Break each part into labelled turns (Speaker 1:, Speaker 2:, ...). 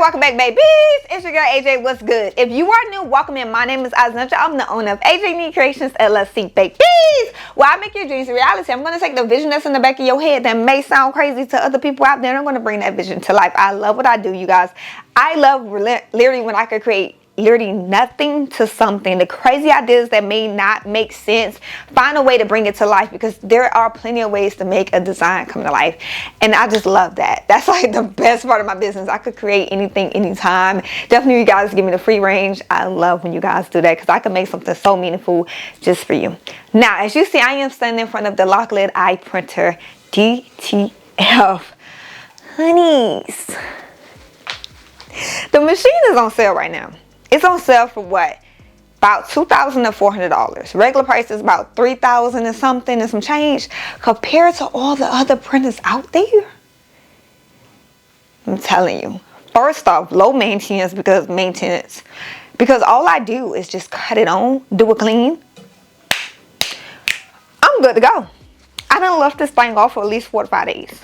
Speaker 1: welcome back, babies. It's your girl AJ. What's good? If you are new, welcome in. My name is Ajunique. I'm the owner of Unique Creations LLC, babies. Well, I make your dreams a reality. I'm going to take the vision that's in the back of your head that may sound crazy to other people out there, and I'm going to bring that vision to life. I love what I do, you guys. I love literally when I could create literally nothing to something. The crazy ideas that may not make sense, find a way to bring it to life, because there are plenty of ways to make a design come to life, and I just love that. That's like the best part of my business. I could create anything anytime. Definitely, you guys give me the free range. I love when you guys do that, because I can make something so meaningful just for you. Now, as you see, I am standing in front of the Loklik Iprinter DTF. Honeys, the machine is on sale right now. It's on sale for what? About $2,400. Regular price is about $3,000 and something and some change, compared to all the other printers out there. I'm telling you. First off, low maintenance, because all I do is just cut it on, do it clean. I'm good to go. I done left this thing off for at least 4 to 5 days.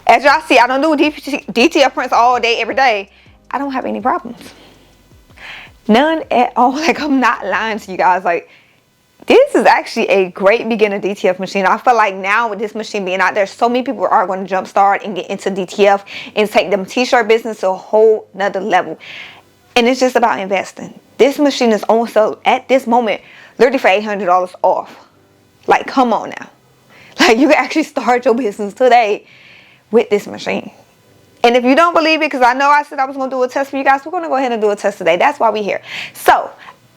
Speaker 1: As y'all see, I don't do DTF prints all day, every day. I don't have any problems. None at all. Like, I'm not lying to you guys. Like, this is actually a great beginner DTF machine. I feel like now with this machine being out there, so many people are going to jumpstart and get into DTF and take them t-shirt business to a whole nother level. And it's just about investing. This machine is on sale at this moment, literally for $800 off. Like, come on now. Like, you can actually start your business today with this machine. And if you don't believe it, because I know I said I was going to do a test for you guys, we're going to go ahead and do a test today. That's why we're here. So,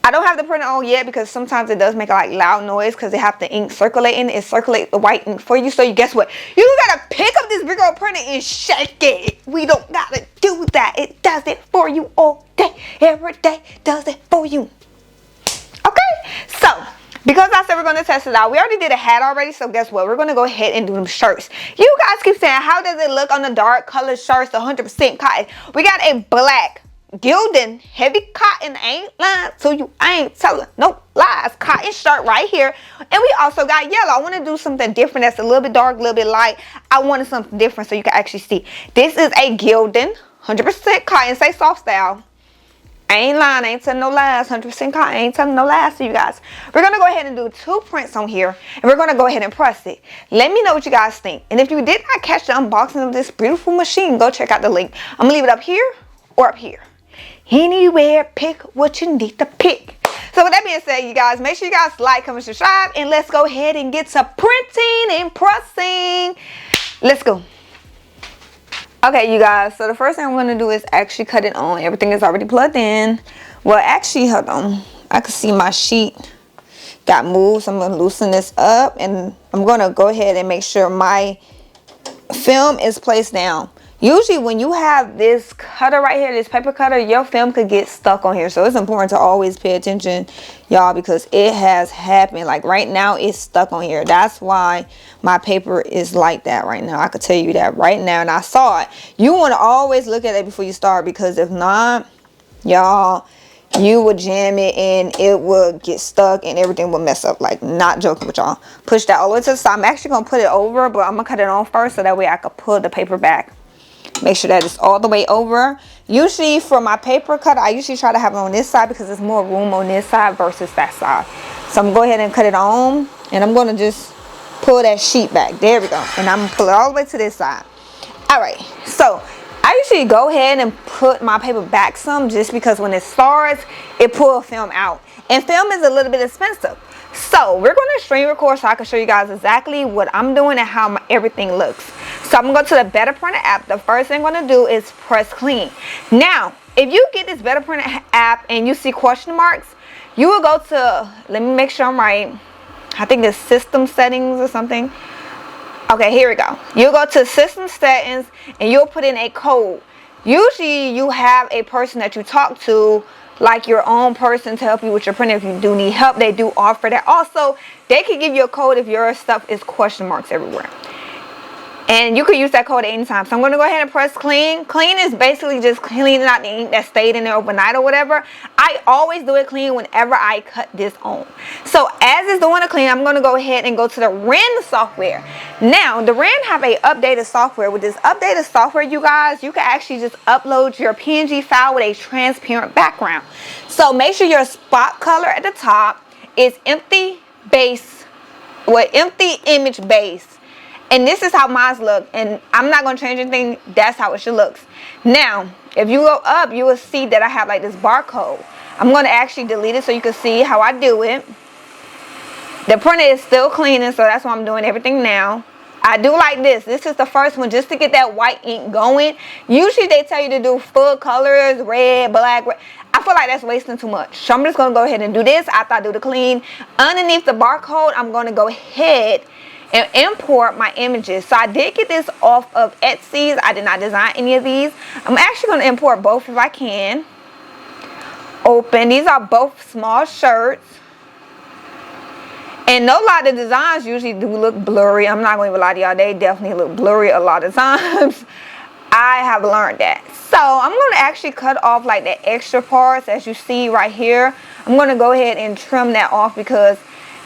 Speaker 1: I don't have the printer on yet, because sometimes it does make a like loud noise, because they have the ink circulating. It circulates the white ink for you. So, you guess what? You got to pick up this big old printer and shake it. We don't got to do that. It does it for you all day. Every day does it for you. Okay? So, because I said we're going to test it out, we already did a hat already, so guess what? We're going to go ahead and do them shirts. You guys keep saying, how does it look on the dark color shirts, 100% cotton? We got a black, gilded, heavy cotton, ain't lying to you, I ain't telling no lies, cotton shirt right here. And we also got yellow. I want to do something different that's a little bit dark, a little bit light. I wanted something different so you can actually see. This is a gilded, 100% cotton, say soft style. I ain't lying, I ain't telling no lies, 100% cotton, I ain't telling no lies to you guys. We're going to go ahead and do 2 prints on here, and we're going to go ahead and press it. Let me know what you guys think. And if you did not catch the unboxing of this beautiful machine, go check out the link. I'm going to leave it up here or up here. Anywhere, pick what you need to pick. So with that being said, you guys, make sure you guys like, comment, subscribe, and let's go ahead and get to printing and pressing. Let's go. Okay, you guys, so the first thing I'm going to do is actually cut it on. Everything is already plugged in. Well, actually, hold on. I can see my sheet got moved, so I'm going to loosen this up, and I'm going to go ahead and make sure my film is placed down. Usually, when you have this cutter right here, this paper cutter, your film could get stuck on here. So it's important to always pay attention, y'all, because it has happened. Like right now, it's stuck on here. That's why my paper is like that right now. I could tell you that right now, and I saw it. You want to always look at it before you start, because if not, y'all, you would jam it and it would get stuck and everything will mess up. Like, not joking with y'all. Push that all the way to the side. I'm actually going to put it over, but I'm going to cut it on first so that way I could pull the paper back. Make sure that it's all the way over. Usually for my paper cutter, I usually try to have it on this side because there's more room on this side versus that side. So I'm going to go ahead and cut it on, and I'm going to just pull that sheet back. There we go. And I'm going to pull it all the way to this side. All right. So I usually go ahead and put my paper back some, just because when it starts, it pulls film out. And film is a little bit expensive. So we're going to screen record so I can show you guys exactly what I'm doing and how everything looks. So I'm going to go to the Better Printer app. The first thing I'm going to do is press clean. Now, if you get this Better Printer app and you see question marks, you will go to, let me make sure I'm right. I think it's system settings or something. Okay, here we go. You'll go to system settings and you'll put in a code. Usually you have a person that you talk to, like your own person, to help you with your printer. If you do need help, they do offer that. Also, they can give you a code if your stuff is question marks everywhere. And you could use that code at any time. So I'm going to go ahead and press clean. Clean is basically just cleaning out the ink that stayed in there overnight or whatever. I always do it clean whenever I cut this on. So as it's doing a clean, I'm going to go ahead and go to the Ren software. Now, the Ren have a updated software. With this updated software, you guys, you can actually just upload your PNG file with a transparent background. So make sure your spot color at the top is empty base, empty image base. And this is how mine look, and I'm not going to change anything. That's how it should look. Now, if you go up, you will see that I have like this barcode. I'm going to actually delete it so you can see how I do it. The printer is still cleaning, so that's why I'm doing everything now. I do like this. This is the first one just to get that white ink going. Usually they tell you to do full colors, red, black, red. I feel like that's wasting too much. So I'm just going to go ahead and do this after I do the clean. Underneath the barcode, I'm going to go ahead and import my images. So I did get this off of Etsy. I did not design any of these. I'm actually going to import both if I can. Open. These are both small shirts. And no lie, the designs usually do look blurry. I'm not going to lie to y'all. They definitely look blurry a lot of times. I have learned that. So I'm going to actually cut off like the extra parts as you see right here. I'm going to go ahead and trim that off because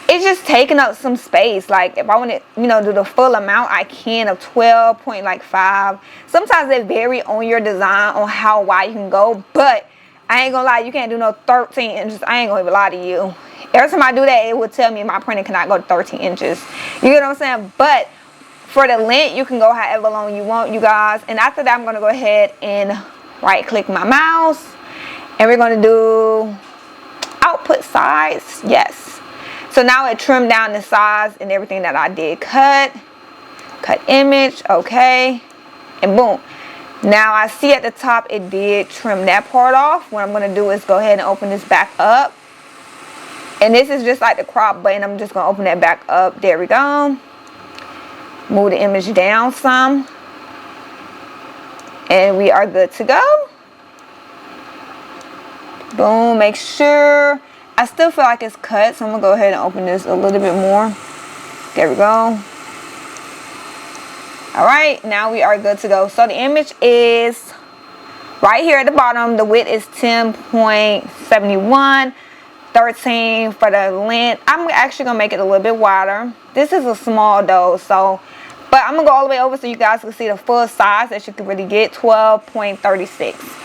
Speaker 1: it's just taking up some space. Like if I want to, do the full amount, I can of 12.5. Sometimes they vary on your design on how wide you can go. But I ain't gonna lie, you can't do no 13 inches. I ain't gonna even lie to you. Every time I do that, it would tell me my printer cannot go to 13 inches. You get what I'm saying? But for the length, you can go however long you want, you guys. And after that, I'm gonna go ahead and right click my mouse. And we're gonna do output size. Yes. So now it trimmed down the size and everything that I did cut image, okay, and boom. Now I see at the top it did trim that part off. What I'm going to do is go ahead and open this back up. And this is just like the crop button. I'm just going to open that back up. There we go. Move the image down some. And we are good to go. Boom, make sure. I still feel like it's cut, so I'm going to go ahead and open this a little bit more. There we go. Alright, now we are good to go. So the image is right here at the bottom. The width is 10.71, 13 for the length. I'm actually going to make it a little bit wider. This is a small though, so, but I'm going to go all the way over so you guys can see the full size that you can really get, 12.36.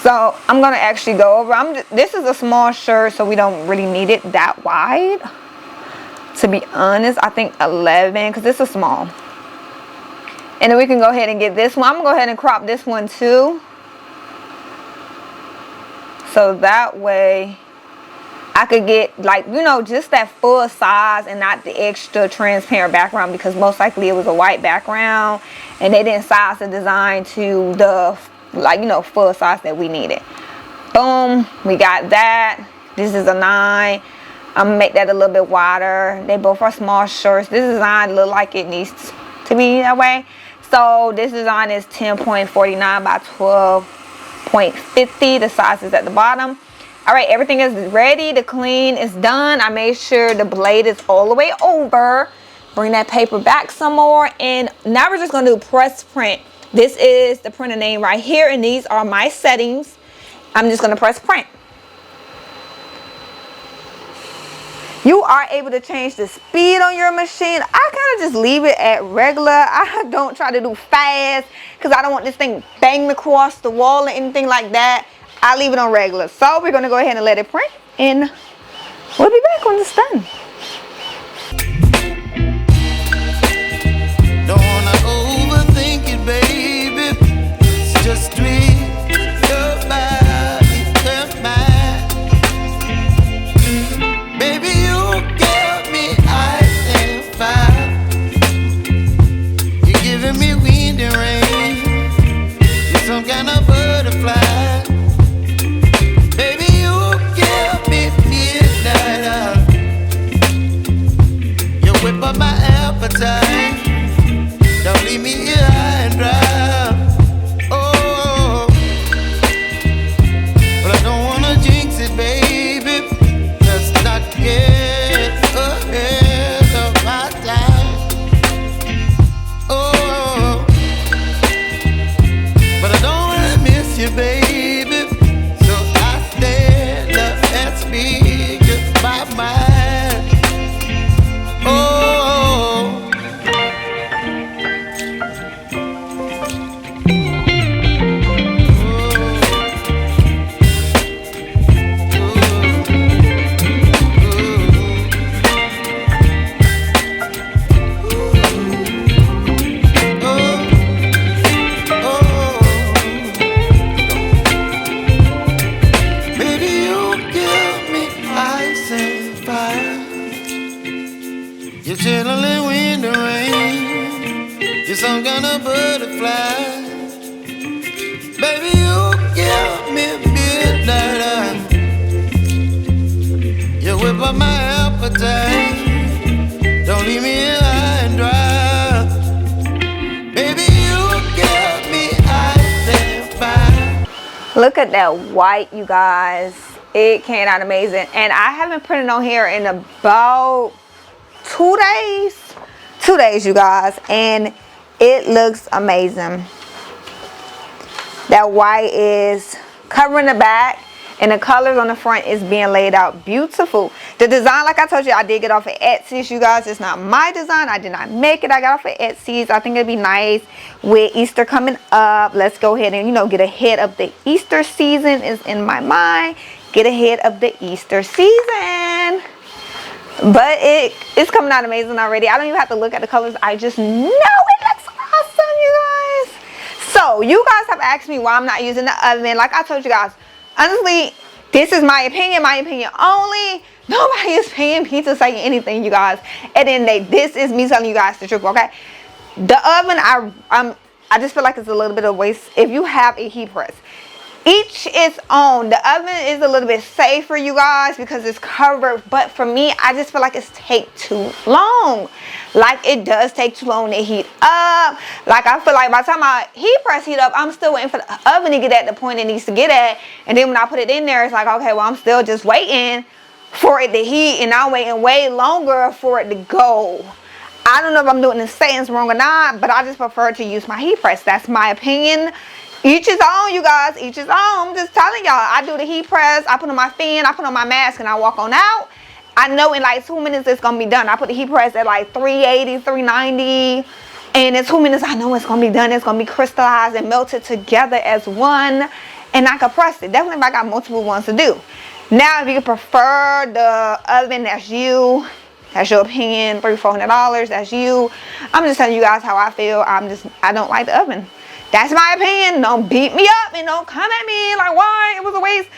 Speaker 1: So I'm going to actually go over. This is a small shirt, so we don't really need it that wide. To be honest, I think 11, because this is small. And then we can go ahead and get this one. I'm going to go ahead and crop this one too. So that way I could get like, just that full size and not the extra transparent background, because most likely it was a white background and they didn't size the design to the full size that we needed. Boom, we got that. This is a 9. I'm gonna make that a little bit wider. They both are small shirts. This design look like it needs to be that way. So this design is 10.49 by 12.50. The size is at the bottom. All right, everything is ready. The clean is done. I made sure the blade is all the way over. Bring that paper back some more. And now we're just gonna do press print. This is the printer name right here, and these are my settings. I'm just gonna press print. You are able to change the speed on your machine. I kind of just leave it at regular. I don't try to do fast because I don't want this thing banging across the wall or anything like that. I leave it on regular. So we're going to go ahead and let it print, and we'll be back when it's done.
Speaker 2: Don't wanna overthink it, baby. It's just tweet your body, your mind. Baby, you give me ice and fire. You're giving me wind and rain. You're some kind of butterfly. Baby, you give me midnight. You're channeling wind and rain. You're some kind of butterfly. Baby, you give me midnight. You whip up my appetite. Don't leave me here high and dry. Baby, you give me ice and fire.
Speaker 1: Look at that white, you guys. It came out amazing. And I haven't put it on here in about 2 days. 2 days, you guys. And it looks amazing. That white is covering the back. And the colors on the front is being laid out beautiful. The design, like I told you, I did get off of Etsy, you guys. It's not my design. I did not make it. I got off of Etsy. I think it'd be nice with Easter coming up. Let's go ahead and, you know, get ahead of the Easter season is in my mind. Get ahead of the Easter season. But it's coming out amazing already. I don't even have to look at the colors. I just know it looks awesome, you guys. So, you guys have asked me why I'm not using the oven. Like I told you guys, honestly, this is my opinion only. Nobody is paying me to say anything, you guys. At the end of the day, this is me telling you guys the truth, okay? The oven, I just feel like it's a little bit of waste. If you have a heat press, each its own. The oven is a little bit safer, you guys, because it's covered. But for me, I just feel like it's take too long. Like, it does take too long to heat up. Like, I feel like by the time my heat press heat up, I'm still waiting for the oven to get at the point it needs to get at. And then when I put it in there, it's like, okay, well, I'm still just waiting for it to heat. And I'm waiting way longer for it to go. I don't know if I'm doing the settings wrong or not, but I just prefer to use my heat press. That's my opinion. Each is on, you guys. Each is on. I'm just telling y'all. I do the heat press. I put on my fan. I put on my mask, and I walk on out. I know in like 2 minutes it's going to be done. I put the heat press at like 380, 390. And in 2 minutes, I know it's going to be done. It's going to be crystallized and melted together as one. And I can press it. Definitely if I got multiple ones to do. Now, if you prefer the oven, that's you. That's your opinion. $300-$400. That's you. I'm just telling you guys how I feel. I don't like the oven. That's my opinion. Don't beat me up and don't come at me like, why? It was a waste.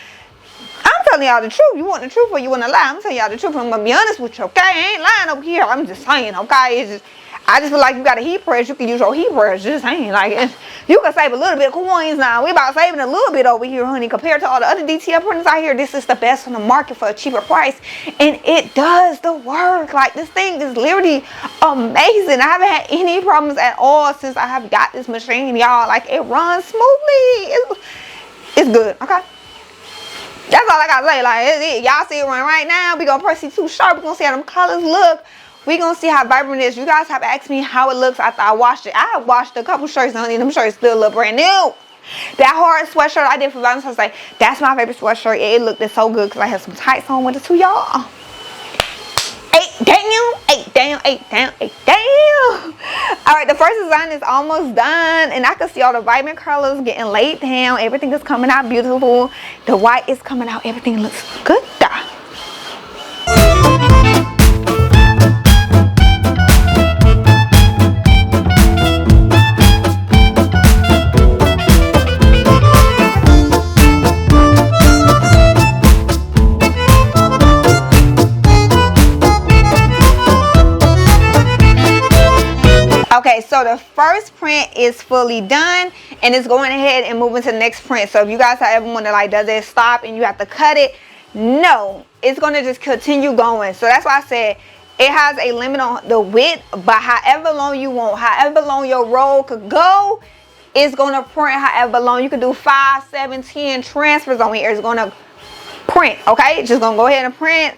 Speaker 1: I'm telling y'all the truth. You want the truth or you want to lie? I'm telling y'all the truth. I'm going to be honest with you, okay? I ain't lying over here. I'm just saying, okay? It's just, I just feel like you got a heat press. You can use your heat press. Just saying. Like, you can save a little bit of coins now. We about saving a little bit over here, honey. Compared to all the other DTF printers out here, this is the best on the market for a cheaper price. And it does the work. Like, this thing is literally amazing. I haven't had any problems at all since I have got this machine, y'all. Like, it runs smoothly. It's good, okay? That's all I gotta say. Like, y'all see it run right now. We gonna press it too sharp. We gonna see how them colors look. We gonna see how vibrant it is. You guys have asked me how it looks after I washed it. I washed a couple shirts, honey. Them shirts still look brand new. That hard sweatshirt I did for Valentine's Day, that's my favorite sweatshirt. It looked so good because I had some tights on with it too, y'all. 8 down, 8 down, 8 down, 8 down. All right, the first design is almost done, and I can see all the vibrant colors getting laid down. Everything is coming out beautiful. The white is coming out. Everything looks good. Okay, so the first print is fully done and it's going ahead and moving to the next print. So if you guys ever wonder, like, does it stop and you have to cut it? No, it's going to just continue going. So that's why I said it has a limit on the width, but however long you want, however long your roll could go, it's going to print however long. You can do 5, 7, 10 transfers on here. It's going to print, okay? It's just going to go ahead and print.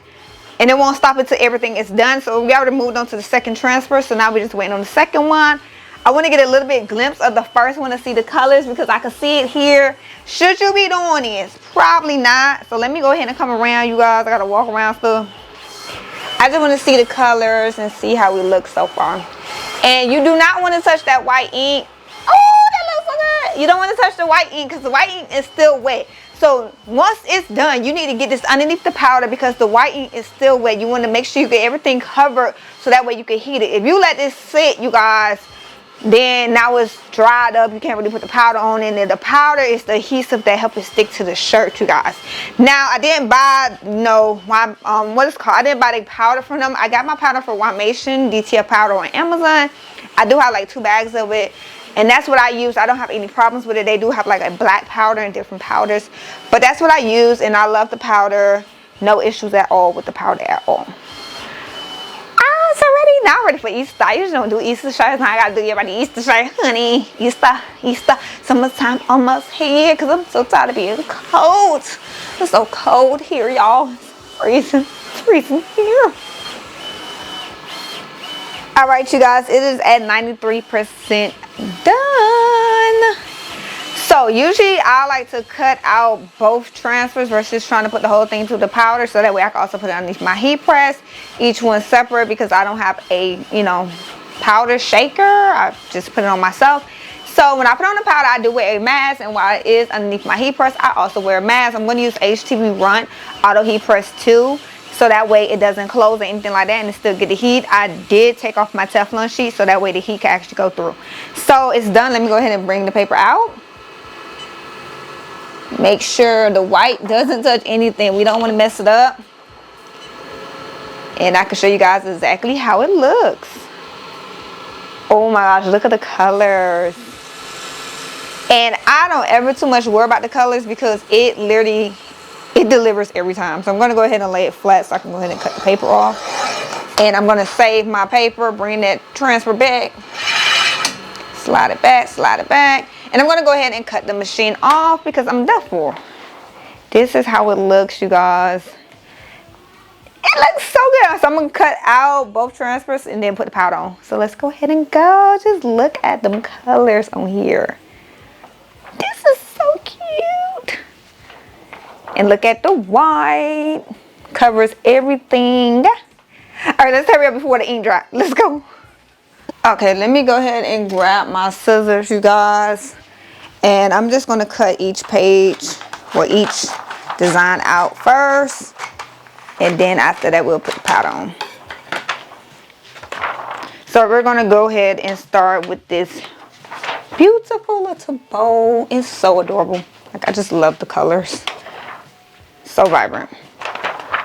Speaker 1: And it won't stop until everything is done. So we already moved on to the second transfer. So now we're just waiting on the second one. I want to get a little bit glimpse of the first one to see the colors because I can see it here. Should you be doing this? Probably not. So let me go ahead and come around, you guys. I got to walk around still. I just want to see the colors and see how we look so far. And you do not want to touch that white ink. Oh, that looks so good. You don't want to touch the white ink because the white ink is still wet. So once it's done, you need to get this underneath the powder because the white ink is still wet. You want to make sure you get everything covered so that way you can heat it. If you let this sit, you guys, Then now it's dried up, you can't really put the powder on, and then the powder is the adhesive that helps it stick to the shirt, you guys. Now I didn't buy what is called, I didn't buy the powder from them. I got my powder for Wamation DTF powder on Amazon. I do have like 2 bags of it, and that's what I use. I don't have any problems with it. They do have like a black powder and different powders, but that's what I use, and I love the powder. No issues at all with the powder at all. It's already now ready for Easter. I usually don't do Easter shirts. Now I gotta do everybody Easter shirt, honey. Easter, summertime almost here, because I'm so tired of being cold. It's so cold here, y'all. It's freezing here. All right, you guys, it is at 93% done. So usually I like to cut out both transfers versus trying to put the whole thing through the powder, so that way I can also put it underneath my heat press, each one separate, because I don't have a, powder shaker. I just put it on myself. So when I put on the powder, I do wear a mask, and while it is underneath my heat press, I also wear a mask. I'm going to use HTVRONT auto heat press too, so that way it doesn't close or anything like that, and it still get the heat. I did take off my Teflon sheet so that way the heat can actually go through. So it's done. Let me go ahead and bring the paper out. Make sure the white doesn't touch anything. We don't want to mess it up. And I can show you guys exactly how it looks. Oh my gosh, look at the colors. And I don't ever too much worry about the colors, because it delivers every time. So I'm going to go ahead and lay it flat so I can go ahead and cut the paper off. And I'm going to save my paper, bring that transfer back, slide it back. And I'm going to go ahead and cut the machine off, because I'm done for. This is how it looks, you guys. It looks so good. So I'm going to cut out both transfers and then put the powder on. So let's go ahead and go. Just look at them colors on here. This is so cute. And look at the white. Covers everything. All right, let's hurry up before the ink dry. Let's go. Okay, let me go ahead and grab my scissors, you guys. And I'm just going to cut each page or each design out first. And then after that, we'll put the powder on. So we're going to go ahead and start with this beautiful little bow. It's so adorable. Like, I just love the colors. So vibrant.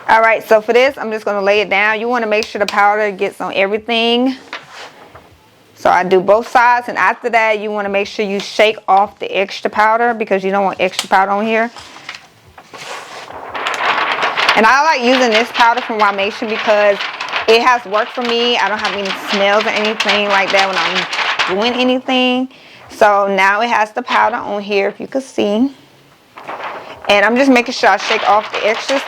Speaker 1: All right, so for this, I'm just going to lay it down. You want to make sure the powder gets on everything. So I do both sides, and after that, you want to make sure you shake off the extra powder, because you don't want extra powder on here. And I like using this powder from Wamation because it has worked for me. I don't have any smells or anything like that when I'm doing anything. So now it has the powder on here, if you can see. And I'm just making sure I shake off the extras.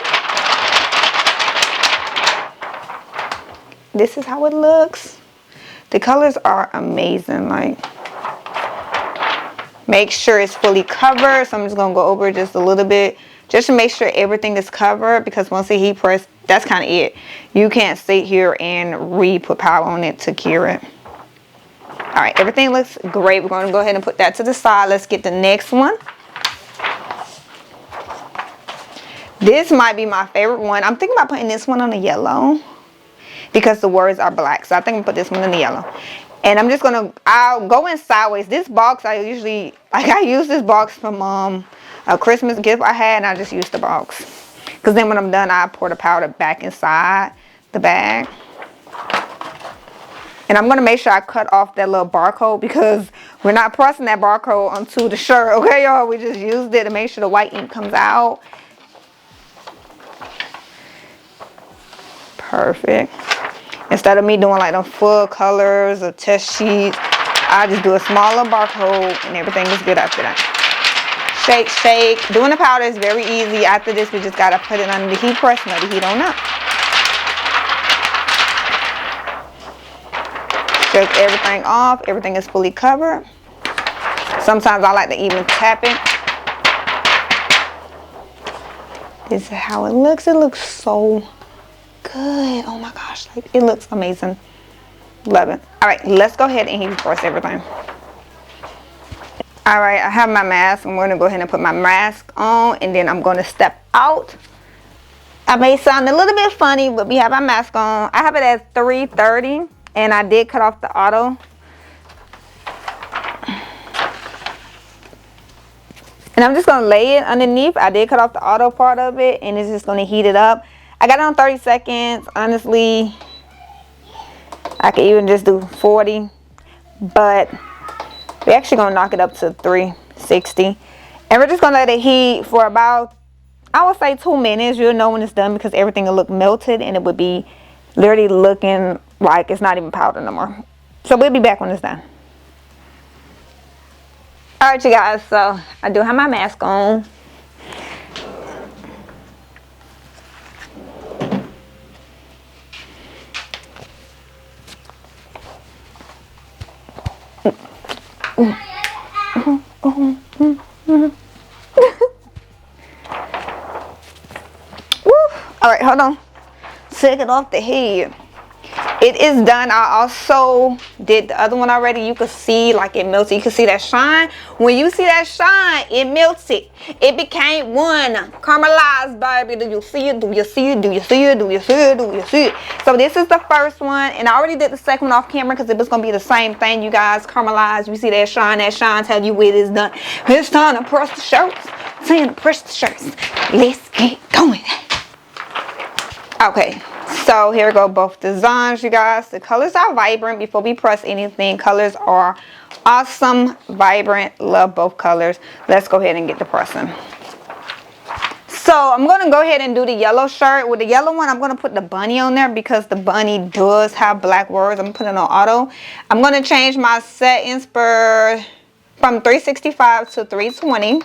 Speaker 1: This is how it looks. The colors are amazing. Like, make sure it's fully covered. So I'm just going to go over just a little bit, just to make sure everything is covered, because once the heat press, that's kind of it. You can't sit here and put powder on it to cure it. All right, everything looks great. We're going to go ahead and put that to the side. Let's get the next one. This might be my favorite one. I'm thinking about putting this one on the yellow, because the words are black. So I think I'm gonna put this one in the yellow. And I'm just gonna, I'll go in sideways. This box, I use this box from a Christmas gift I had, and I just use the box. Because then when I'm done, I pour the powder back inside the bag. And I'm gonna make sure I cut off that little barcode, because we're not pressing that barcode onto the shirt, okay, y'all? We just used it to make sure the white ink comes out. Perfect. Instead of me doing like them full colors or test sheets, I just do a smaller barcode and everything is good after that. Shake, shake. Doing the powder is very easy. After this, we just got to put it under the heat press and let the heat on up. Shake everything off. Everything is fully covered. Sometimes I like to even tap it. This is how it looks. It looks so good. Oh my gosh, like, it looks amazing. Love it. All right, let's go ahead and heat press everything. All right, I have my mask. I'm going to go ahead and put my mask on, and then I'm going to step out. I may sound a little bit funny, but we have our mask on. I have it at 3:30, and I did cut off the auto And I'm just going to lay it underneath. I did cut off the auto part of it, and it's just going to heat it up. I got it on 30 seconds. Honestly, I could even just do 40. But we're actually going to knock it up to 360. And we're just going to let it heat for about, I would say, 2 minutes. You'll know when it's done because everything will look melted, and it would be literally looking like it's not even powder no more. So we'll be back when it's done. Alright, you guys, so I do have my mask on. Alright, hold on. Take it off the head. It is done. I also did the other one already. You can see like it melted. You can see that shine. When you see that shine, it melted. It became one caramelized, baby. Do you see it? Do you see it? Do you see it? Do you see it? Do you see it? So this is the first one, and I already did the second one off camera because it was gonna be the same thing. You guys, caramelized. You see that shine? That shine tell you it is done. It's time to press the shirts. It's time to press the shirts. Let's get going. Okay. So here we go, both designs, you guys. The colors are vibrant. Before we press anything, colors are awesome, vibrant. Love both colors. Let's go ahead and get the pressing. So I'm going to go ahead and do the yellow shirt. With the yellow one, I'm going to put the bunny on there because the bunny does have black words. I'm putting it on auto. I'm going to change my settings from 365 to 320.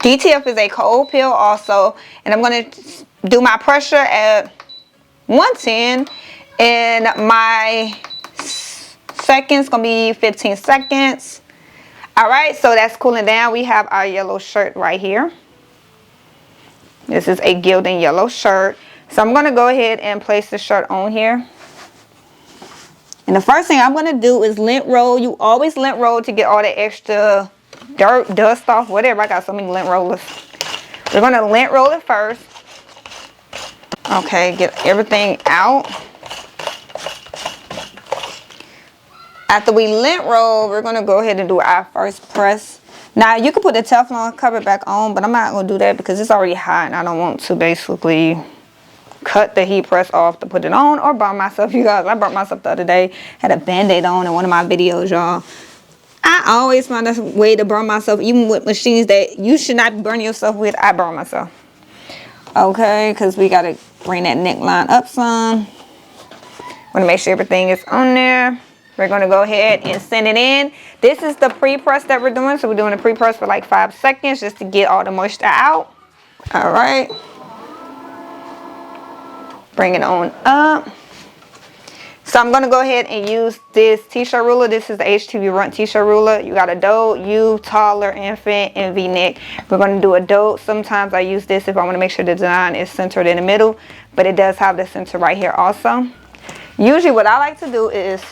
Speaker 1: DTF is a cold pill also. And I'm going to do my pressure at 110, and my seconds gonna be 15 seconds. All right, so that's cooling down. We have our yellow shirt right here. This is a gilded yellow shirt. So I'm gonna go ahead and place the shirt on here. And the first thing I'm gonna do is lint roll. You always lint roll to get all the extra dirt, dust off, whatever. I got so many lint rollers. We're gonna lint roll it first. Okay, get everything out. After we lint roll, we're going to go ahead and do our first press. Now, you can put the Teflon cover back on, but I'm not going to do that because it's already hot and I don't want to basically cut the heat press off to put it on or burn myself. You guys, I burnt myself the other day. Had a Band-Aid on in one of my videos, y'all. I always find a way to burn myself, even with machines that you should not burn yourself with. I burn myself. Okay, because we got to bring that neckline up some. Want to make sure everything is on there. We're going to go ahead and send it in. This is the pre-press that we're doing. So we're doing a pre-press for like 5 seconds just to get all the moisture out. All right. Bring it on up. So I'm going to go ahead and use this t-shirt ruler. This is the HTVRONT t-shirt ruler. You got a doe, U, taller, infant, and V-neck. We're going to do a doe. Sometimes I use this if I want to make sure the design is centered in the middle. But it does have the center right here also. Usually what I like to do is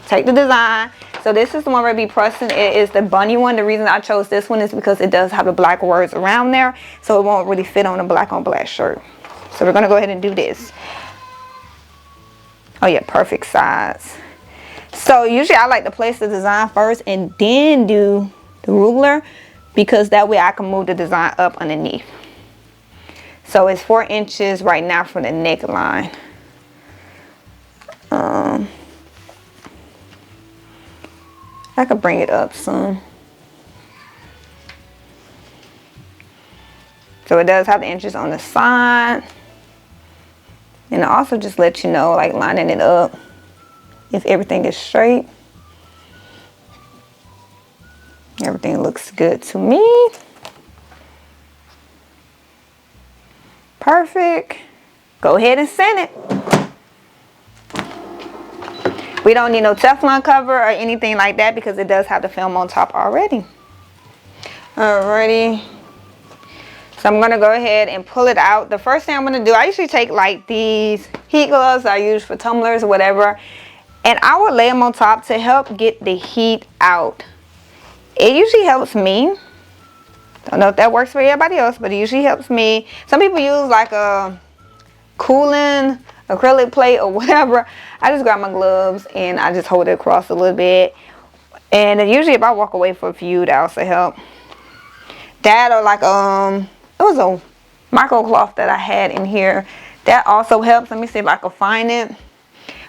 Speaker 1: take the design. So this is the one we're going to be pressing. It is the bunny one. The reason I chose this one is because it does have the black words around there. So it won't really fit on a black on black shirt. So we're going to go ahead and do this. Oh yeah, perfect size. So usually I like to place the design first and then do the ruler because that way I can move the design up underneath. So it's 4 inches right now from the neckline. I could bring it up some. So it does have the inches on the side. And I also just let you know, like lining it up, if everything is straight. Everything looks good to me. Perfect. Go ahead and send it. We don't need no Teflon cover or anything like that because it does have the film on top already. Alrighty. So I'm going to go ahead and pull it out. The first thing I'm going to do, I usually take like these heat gloves I use for tumblers or whatever. And I will lay them on top to help get the heat out. It usually helps me. Don't know if that works for everybody else, but it usually helps me. Some people use like a cooling acrylic plate or whatever. I just grab my gloves and I just hold it across a little bit. And usually if I walk away for a few, that also helps. That or like it was a microcloth that I had in here. That also helps. Let me see if I can find it.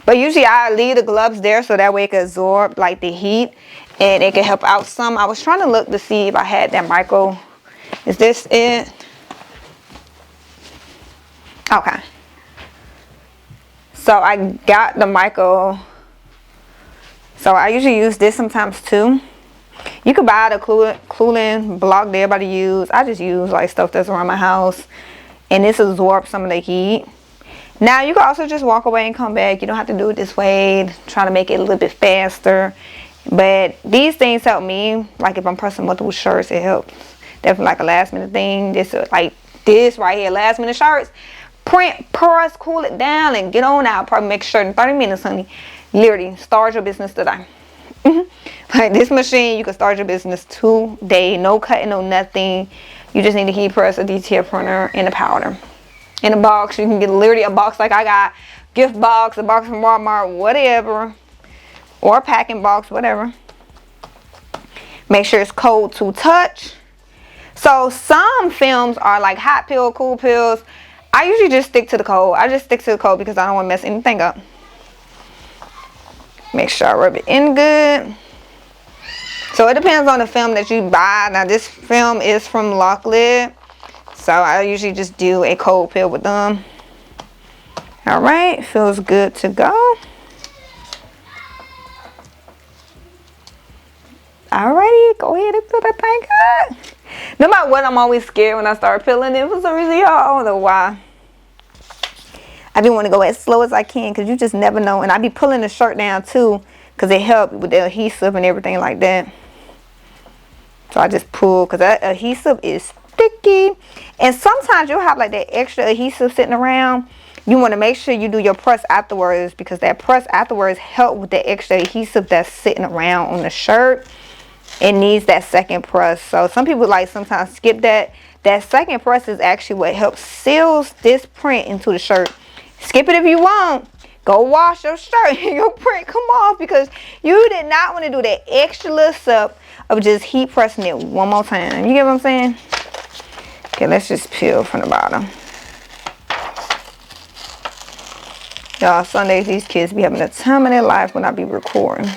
Speaker 1: But usually I leave the gloves there so that way it can absorb like the heat and it can help out some. I was trying to look to see if I had that micro. Is this it? Okay. So I got the micro. So I usually use this sometimes too. You could buy the cooling block that everybody use. I just use like stuff that's around my house. And this absorbs some of the heat. Now you can also just walk away and come back. You don't have to do it this way. Try to make it a little bit faster. But these things help me. Like if I'm pressing multiple shirts, it helps. Definitely like a last minute thing. This like this right here, last minute shirts. Print, press, cool it down, and get on out. Probably make sure in 30 minutes, honey. Literally, start your business today. Like this machine, you can start your business today. No cutting, no nothing. You just need a heat press, a DTF printer, and a powder. In a box, you can get literally a box like I got. Gift box, a box from Walmart, whatever. Or a packing box, whatever. Make sure it's cold to touch. So some films are like hot pill, cool pills. I usually just stick to the cold. I just stick to the cold because I don't want to mess anything up. Make sure I rub it in good. So it depends on the film that you buy. Now this film is from Loklik. So I usually just do a cold pill with them. Alright, feels good to go. Alrighty, go ahead and fill that thing up. No matter what, I'm always scared when I start peeling it. For some reason, y'all, I don't know why. I do want to go as slow as I can because you just never know. And I be pulling the shirt down too because it helps with the adhesive and everything like that. So I just pull because that adhesive is sticky. And sometimes you'll have like that extra adhesive sitting around. You want to make sure you do your press afterwards because that press afterwards help with the extra adhesive that's sitting around on the shirt. It needs that second press. So some people like sometimes skip that. That second press is actually what helps seals this print into the shirt. Skip it if you want. Go wash your shirt and your print come off because you did not want to do that extra little step of just heat pressing it one more time. You get what I'm saying? Okay, let's just peel from the bottom. Y'all, Sundays these kids be having the time of their life when I be recording.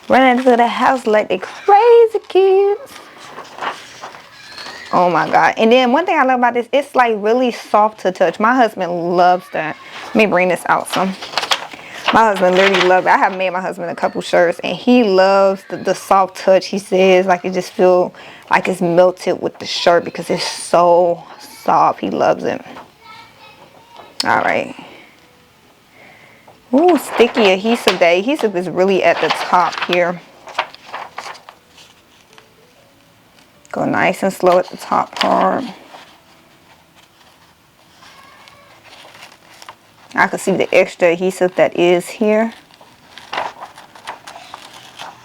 Speaker 1: Running into the house like they crazy kids. Oh my God. And then one thing I love about this, it's like really soft to touch. My husband loves that. Let me bring this out some. My husband literally loves it. I have made my husband a couple shirts and he loves the soft touch. He says like it just feels like it's melted with the shirt because it's so soft. He loves it. All right. Ooh, sticky adhesive. The adhesive is really at the top here. Go nice and slow at the top part. I can see the extra adhesive that is here.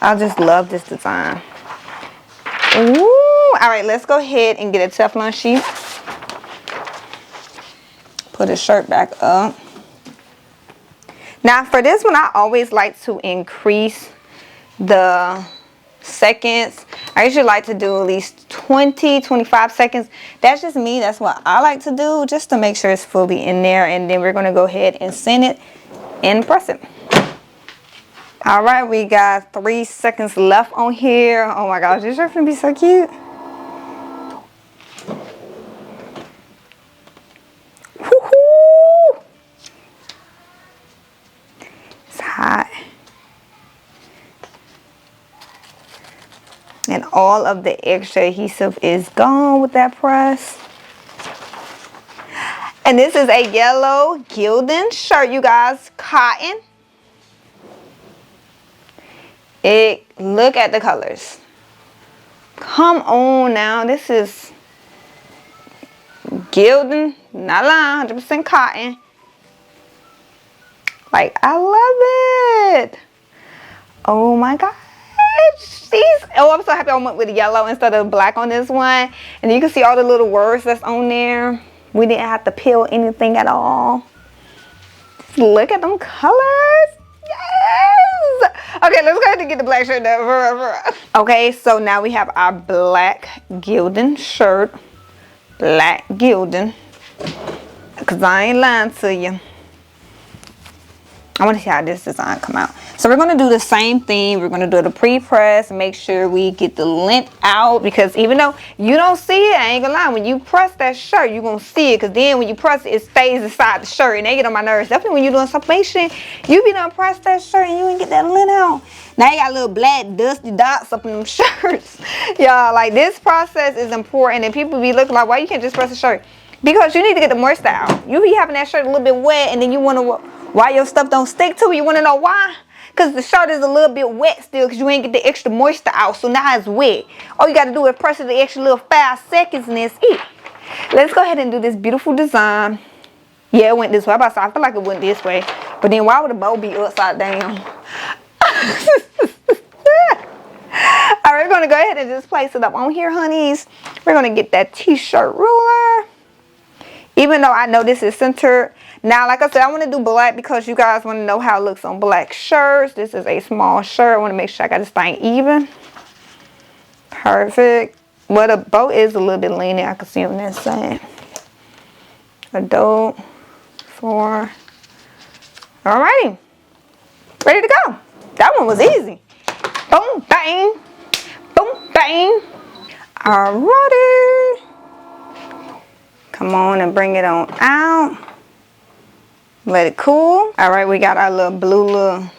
Speaker 1: I just love this design. Ooh, all right, let's go ahead and get a Teflon sheet. Put the shirt back up. Now for this one, I always like to increase the seconds. I usually like to do at least 20-25 seconds. That's just me. That's what I like to do just to make sure it's fully in there. And then we're going to go ahead and send it and press it. All right, we got 3 seconds left on here. Oh my gosh, this shirt gonna be so cute. Woohoo! It's hot. And all of the extra adhesive is gone with that press. And this is a yellow Gildan shirt, you guys, cotton. Look at the colors. Come on now, this is Gildan, not lying, 100% cotton. Like, I love it. Oh my gosh. Oh, I'm so happy I went with yellow instead of black on this one. And you can see all the little words that's on there. We didn't have to peel anything at all. Look at them colors. Yes. Okay, let's go ahead and get the black shirt done. Okay, so now we have our black gilding shirt. Black gilding. Because I ain't lying to you. I want to see how this design come out. So we're going to do the same thing. We're going to do the pre-press. Make sure we get the lint out. Because even though you don't see it, I ain't going to lie. When you press that shirt, you're going to see it. Because then when you press it, it stays inside the shirt. And they get on my nerves. Definitely when you're doing sublimation, you be done press that shirt and you ain't get that lint out. Now you got little black dusty dots up in them shirts. Y'all, like this process is important. And people be looking like, why you can't just press the shirt? Because you need to get the moisture out. You be having that shirt a little bit wet and then you want to... Why your stuff don't stick to it? You want to know why? Because the shirt is a little bit wet still because you ain't get the extra moisture out. So now it's wet. All you got to do is press it the extra little 5 seconds and it's it. Let's go ahead and do this beautiful design. Yeah, it went this way. I feel like it went this way. But then why would the bow be upside down? Alright, we're going to go ahead and just place it up on here, honeys. We're going to get that t-shirt ruler. Even though I know this is centered. Now, like I said, I want to do black because you guys want to know how it looks on black shirts. This is a small shirt. I want to make sure I got this thing even. Perfect. Well, the bow is a little bit leaning. I can see on that side. A dope. 4. Alrighty. Ready to go. That one was easy. Boom, bang. Boom, bang. Alrighty. Come on and bring it on out. Let it cool. All right, we got our little blue little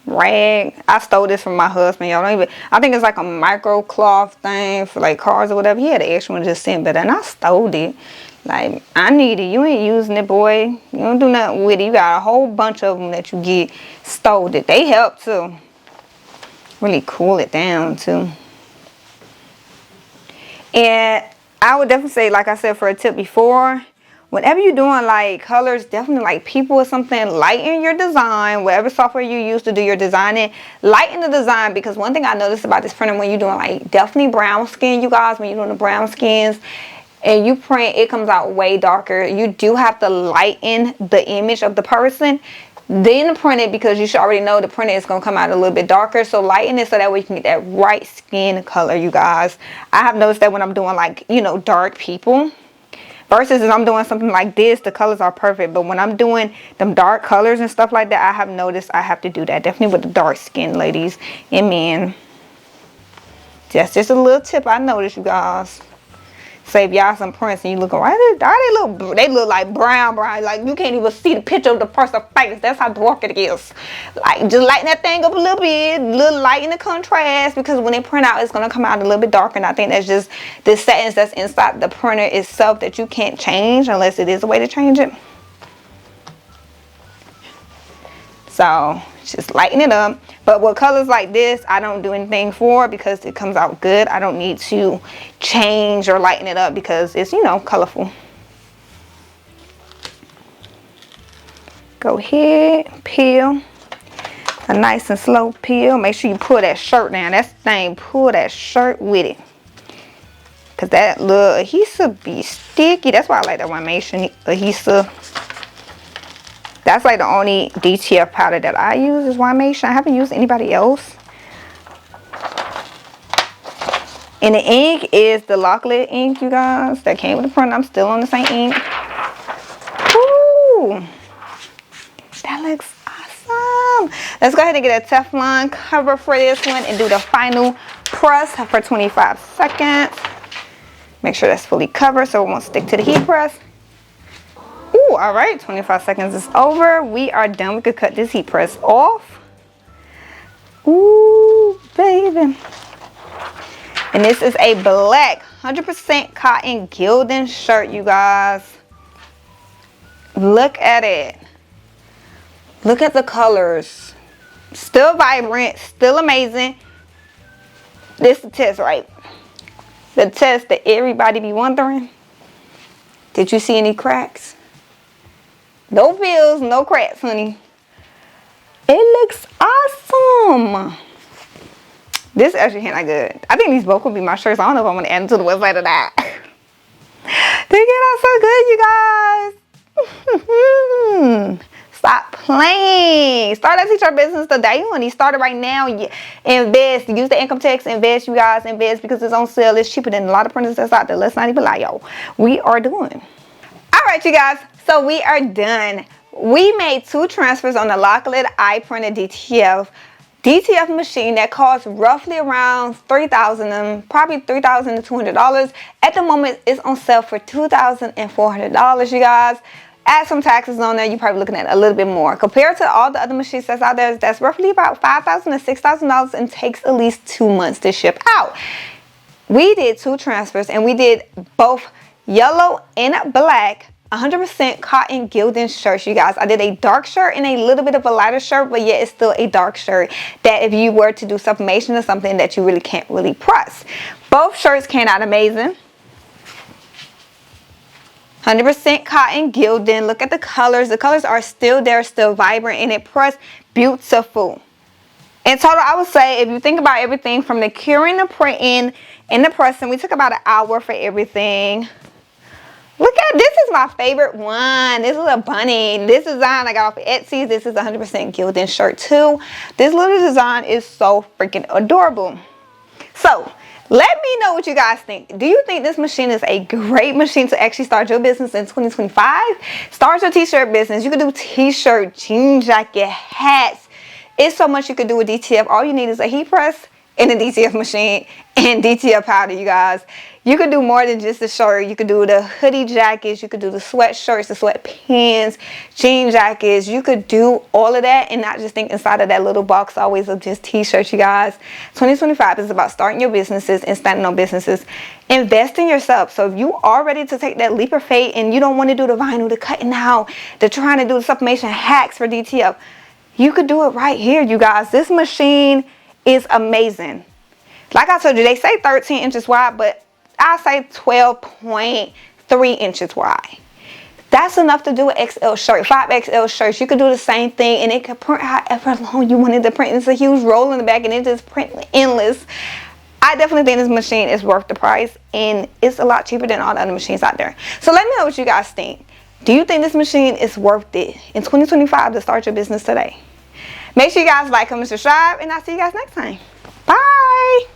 Speaker 1: rag. I stole this from my husband, y'all. I think it's like a micro cloth thing for like cars or whatever. He had an extra one just sent, but then I stole it. Like, I need it. You ain't using it, boy. You don't do nothing with it. You got a whole bunch of them that you get stole it. They help too. Really cool it down too. And I would definitely say, like I said, for a tip before, whenever you're doing like colors, definitely like people or something, lighten your design. Whatever software you use to do your designing, lighten the design. Because one thing I noticed about this printer, when you're doing like definitely brown skin, you guys, when you're doing the brown skins and you print, it comes out way darker. You do have to lighten the image of the person, then print it, because you should already know the printer is going to come out a little bit darker. So lighten it so that way you can get that right skin color, you guys. I have noticed that when I'm doing like, you know, dark people versus if I'm doing something like this, the colors are perfect. But when I'm doing them dark colors and stuff like that, I have noticed I have to do that. Definitely with the dark skin ladies and men. That's just a little tip I noticed, you guys. Save y'all some prints and you look right, they look like brown, like you can't even see the picture of the person's face. That's how dark it is. Like, just lighten that thing up a little bit, little light in the contrast, because when they print out, it's going to come out a little bit darker. And I think that's just the settings that's inside the printer itself that you can't change unless it is a way to change it. So just lighten it up. But with colors like this, I don't do anything for because it comes out good. I don't need to change or lighten it up because it's, you know, colorful. Go ahead, peel. A nice and slow peel. Make sure you pull that shirt down. That's the thing. Pull that shirt with it. Because that little adhesive be sticky. That's why I like that Wimation adhesive. That's like the only DTF powder that I use is Wimation. I haven't used anybody else. And the ink is the Loklik ink, you guys. That came with the print. I'm still on the same ink. Ooh. That looks awesome. Let's go ahead and get a Teflon cover for this one and do the final press for 25 seconds. Make sure that's fully covered so it won't stick to the heat press. Ooh, all right, 25 seconds is over. We are done. We could cut this heat press off. Ooh, baby. And this is a black 100% cotton gilding shirt, you guys. Look at it. Look at the colors. Still vibrant, still amazing. This is the test, right? The test that everybody be wondering. Did you see any cracks? No pills, no cracks, honey. It looks awesome. This actually came out good. I think these both will be my shirts. I don't know if I'm going to add them to the website or not. They get out so good, you guys. Stop. playing. Start that t-shirt business today. You want to start it right now. Invest. Use the income tax. Invest, you guys. Invest because it's on sale. It's cheaper than a lot of printers that's out there. Let's not even lie, y'all. We are doing. All right, you guys. So we are done. We made 2 transfers on the Loklik Iprinter DTF machine that costs roughly around $3,000, probably $3,200. At the moment, it's on sale for $2,400, you guys. Add some taxes on there, you're probably looking at a little bit more. Compared to all the other machines that's out there, that's roughly about $5,000 to $6,000 and takes at least 2 months to ship out. We did 2 transfers and we did both yellow and black 100% cotton gilding shirts, you guys. I did a dark shirt and a little bit of a lighter shirt, but yet it's still a dark shirt that if you were to do sublimation or something that you really can't really press. Both shirts came out amazing. 100% cotton gilding. Look at the colors. The colors are still there, still vibrant, and it pressed beautiful. In total, I would say if you think about everything from the curing, the printing, and the pressing, we took about an hour for everything. Look at this, is my favorite one. This is a bunny. This design I got off of Etsy. This is 100% gilding shirt too. This little design is so freaking adorable. So let me know what you guys think. Do you think this machine is a great machine to actually start your business in 2025? Start your t-shirt business. You can do t-shirt, jean jacket, hats. It's so much you can do with DTF. All you need is a heat press and a DTF machine and DTF powder, you guys. You could do more than just a shirt. You could do the hoodie jackets. You could do the sweatshirts, the sweatpants, jean jackets. You could do all of that and not just think inside of that little box always of just t-shirts, you guys. 2025 is about starting your businesses and standing on businesses. Invest in yourself. So if you are ready to take that leap of faith and you don't want to do the vinyl, the cutting out, the trying to do the sublimation hacks for DTF, you could do it right here, you guys. This machine is amazing. Like I told you, they say 13 inches wide, but I say 12.3 inches wide. That's enough to do an XL shirt, 5XL shirts. You could do the same thing and it could print however long you wanted to print. It's a huge roll in the back and it just print endless. I definitely think this machine is worth the price and it's a lot cheaper than all the other machines out there. So let me know what you guys think. Do you think this machine is worth it in 2025 to start your business today? Make sure you guys like, comment, subscribe, and I'll see you guys next time. Bye.